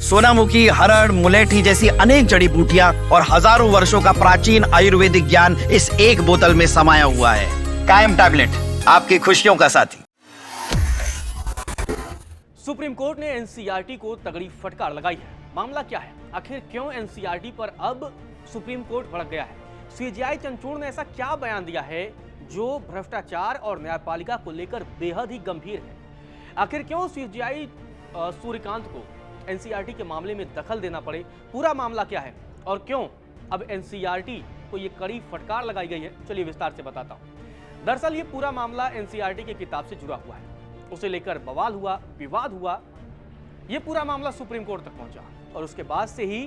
सोनामुखी, हरड़, मुलेठी जैसी अनेक जड़ी बूटियां और हजारों वर्षों का प्राचीन आयुर्वेदिक ज्ञान इस एक बोतल में समाया हुआ है। कायम टैबलेट, आपकी खुशियों का साथी। सुप्रीम कोर्ट ने एनसीईआरटी को तगड़ी फटकार लगाई है। मामला क्या है? आखिर क्यों एनसीईआरटी पर अब सुप्रीम कोर्ट भड़क गया है? सीजेआई चंद्रचूड़ ने ऐसा क्या बयान दिया है जो भ्रष्टाचार और न्यायपालिका को लेकर बेहद ही गंभीर है? आखिर क्यों सीजेआई सूर्यकांत को एनसीईआरटी के मामले में दखल देना पड़े? पूरा मामला क्या है और क्यों अब एनसीईआरटी को ये कड़ी फटकार लगाई गई है? चलिए विस्तार से बताता हूं। दरअसल ये पूरा मामला एनसीईआरटी की किताब से जुड़ा हुआ है। उसे लेकर बवाल हुआ, विवाद हुआ। ये पूरा मामला सुप्रीम कोर्ट तक पहुंचा और उसके बाद से ही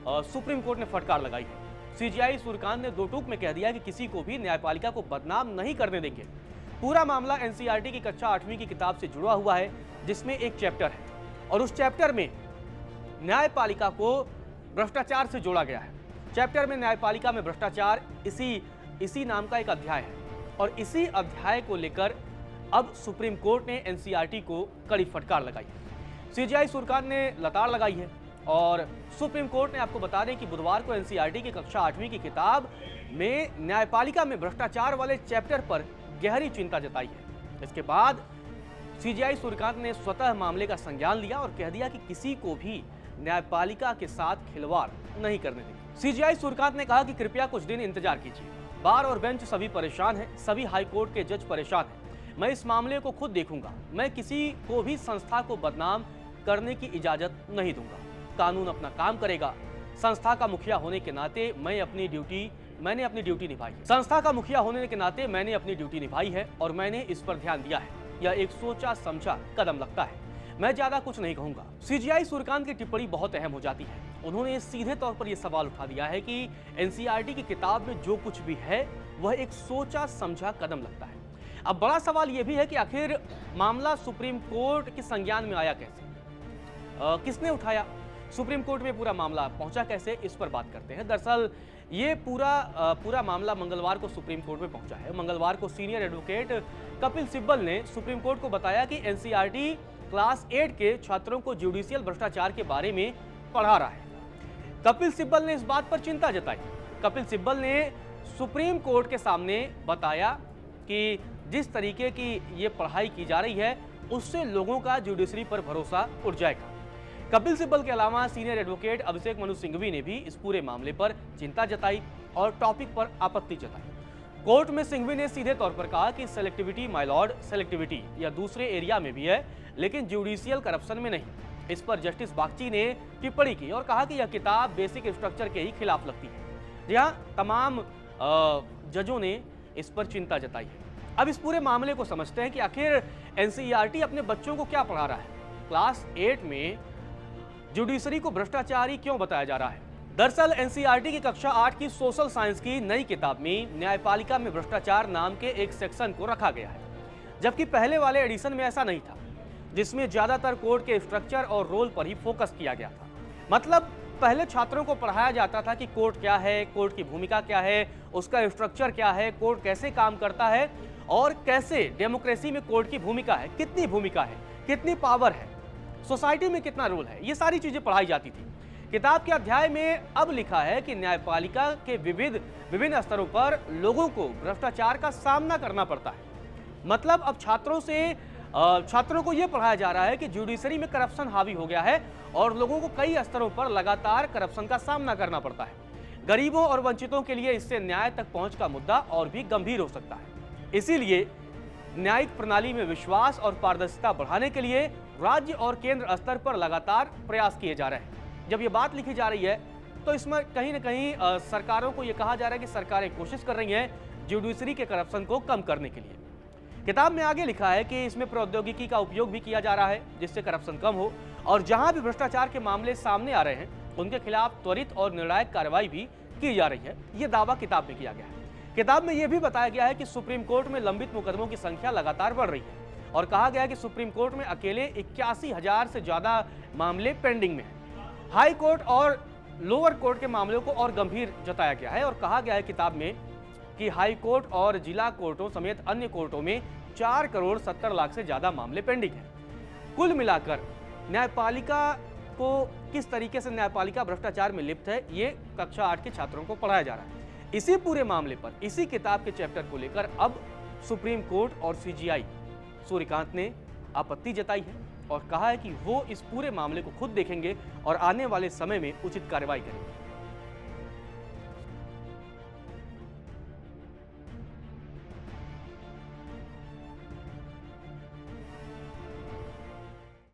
सुप्रीम कोर्ट ने फटकार लगाई है। सीजेआई सूर्यकांत ने दो टूक में कह दिया कि किसी को भी न्यायपालिका को बदनाम नहीं करने देंगे। पूरा मामला एनसीईआरटी की कक्षा 8वीं की किताब से जुड़ा हुआ है, जिसमें एक चैप्टर है और उस चैप्टर में न्यायपालिका को भ्रष्टाचार से जोड़ा गया है। चैप्टर में न्यायपालिका में भ्रष्टाचार इसी नाम का एक अध्याय है और इसी अध्याय को लेकर अब सुप्रीम कोर्ट ने एनसीईआरटी को कड़ी फटकार लगाई है। सीजेआई सूर्यकांत ने लताड़ लगाई है और सुप्रीम कोर्ट ने, आपको बता दें कि बुधवार को एनसीईआरटी की कक्षा 8वीं की किताब में न्यायपालिका में भ्रष्टाचार वाले चैप्टर पर गहरी चिंता जताई है। इसके बाद सीजेआई सूर्यकांत ने स्वतः मामले का संज्ञान लिया और कह दिया कि किसी को भी न्यायपालिका के साथ खिलवाड़ नहीं करने देंगे। सीजेआई सूर्यकांत ने कहा कि कृपया कुछ दिन इंतजार कीजिए। बार और बेंच सभी परेशान हैं, सभी हाईकोर्ट के जज परेशान हैं। मैं इस मामले को खुद देखूंगा। मैं किसी को भी संस्था को बदनाम करने की इजाजत नहीं दूंगा। कानून अपना काम करेगा। संस्था का मुखिया होने के नाते मैंने अपनी ड्यूटी निभाई है। संस्था का मुखिया होने के नाते मैंने अपनी ड्यूटी निभाई है और मैंने इस पर ध्यान दिया है। यह एक सोचा समझा कदम लगता है। मैं ज्यादा कुछ नहीं कहूंगा। सीजेआई सूर्यकांत की टिप्पणी बहुत अहम हो जाती है। उन्होंने सीधे तौर पर यह सवाल उठा दिया है कि एनसीईआरटी की किताब में जो कुछ भी है वह एक सोचा समझा कदम लगता है। अब बड़ा सवाल यह भी है कि आखिर मामला सुप्रीम कोर्ट के संज्ञान में आया कैसे? किसने उठाया? सुप्रीम कोर्ट में पूरा मामला पहुंचा कैसे? इस पर बात करते हैं। दरअसल ये पूरा मामला मंगलवार को सुप्रीम कोर्ट में पहुंचा है। मंगलवार को सीनियर एडवोकेट कपिल सिब्बल ने सुप्रीम कोर्ट को बताया कि एनसीईआरटी क्लास 8 के छात्रों को जुडिशियल भ्रष्टाचार के बारे में पढ़ा रहा है। कपिल सिब्बल ने इस बात पर चिंता जताई। कपिल सिब्बल ने सुप्रीम कोर्ट के सामने बताया कि जिस तरीके की ये पढ़ाई की जा रही है उससे लोगों का जुडिशरी पर भरोसा उठ जाएगा। कपिल सिब्बल के अलावा सीनियर एडवोकेट अभिषेक मनु सिंघवी ने भी इस पूरे मामले पर चिंता जताई और टॉपिक पर आपत्ति जताई। कोर्ट में सिंघवी ने सीधे तौर पर कहा कि सेलेक्टिविटी माय लॉर्ड, सेलेक्टिविटी या दूसरे एरिया में भी है लेकिन जुडिशियल करप्शन में नहीं। इस पर जस्टिस बागची ने टिप्पणी की और कहा कि यह किताब बेसिक स्ट्रक्चर के ही खिलाफ लगती है। यहाँ तमाम जजों ने इस पर चिंता जताई है। अब इस पूरे मामले को समझते हैं कि आखिर एनसीईआरटी अपने बच्चों को क्या पढ़ा रहा है। क्लास 8 में जुडिशरी को भ्रष्टाचारी क्यों बताया जा रहा है? दरअसल एनसीईआरटी की कक्षा 8 की सोशल साइंस की नई किताब में न्यायपालिका में भ्रष्टाचार नाम के एक सेक्शन को रखा गया है, जबकि पहले वाले एडिशन में ऐसा नहीं था, जिसमें ज्यादातर कोर्ट के स्ट्रक्चर और रोल पर ही फोकस किया गया था। मतलब पहले छात्रों को पढ़ाया जाता था कि कोर्ट क्या है, कोर्ट की भूमिका क्या है, उसका स्ट्रक्चर क्या है, कोर्ट कैसे काम करता है और कैसे डेमोक्रेसी में कोर्ट की भूमिका है, कितनी भूमिका है, कितनी पावर है, सोसाइटी में कितना रोल है, ये सारी चीजें पढ़ाई जाती थी। किताब के अध्याय में अब लिखा है कि न्यायपालिका के विभिन्न स्तरों पर लोगों को भ्रष्टाचार का सामना करना पड़ता है। मतलब अब छात्रों को यह पढ़ाया जा रहा है कि जुडिशरी में करप्शन हावी हो गया है और लोगों को कई स्तरों पर लगातार करप्शन का सामना करना पड़ता है। गरीबों और वंचितों के लिए इससे न्याय तक पहुंच का मुद्दा और भी गंभीर हो सकता है। इसीलिए न्यायिक प्रणाली में विश्वास और पारदर्शिता बढ़ाने के लिए राज्य और केंद्र स्तर पर लगातार प्रयास किए जा रहे हैं। जब ये बात लिखी जा रही है तो इसमें कहीं ना कहीं सरकारों को यह कहा जा रहा है कि सरकारें कोशिश कर रही हैं जुडिशरी के करप्शन को कम करने के लिए। किताब में आगे लिखा है कि इसमें प्रौद्योगिकी का उपयोग भी किया जा रहा है जिससे करप्शन कम हो और जहां भी भ्रष्टाचार के मामले सामने आ रहे हैं उनके खिलाफ त्वरित और निर्णायक कार्रवाई भी की जा रही है। ये दावा किताब में किया गया है। किताब में यह भी बताया गया है कि सुप्रीम कोर्ट में लंबित मुकदमों की संख्या लगातार बढ़ रही है और कहा गया है कि सुप्रीम कोर्ट में अकेले 81,000 से ज्यादा मामले पेंडिंग में हैं। हाई कोर्ट और लोअर कोर्ट के मामलों को और गंभीर जताया गया है और कहा गया है किताब में कि हाई कोर्ट और जिला कोर्टों समेत अन्य कोर्टों में 4 करोड़ 70 लाख से ज्यादा मामले पेंडिंग हैं। कुल मिलाकर न्यायपालिका को किस तरीके से न्यायपालिका भ्रष्टाचार में लिप्त है, ये कक्षा 8 के छात्रों को पढ़ाया जा रहा है। इसी पूरे मामले पर, इसी किताब के चैप्टर को लेकर अब सुप्रीम कोर्ट और सीजीआई सूर्यकांत ने आपत्ति जताई है और कहा है कि वो इस पूरे मामले को खुद देखेंगे और आने वाले समय में उचित कार्रवाई करेंगे।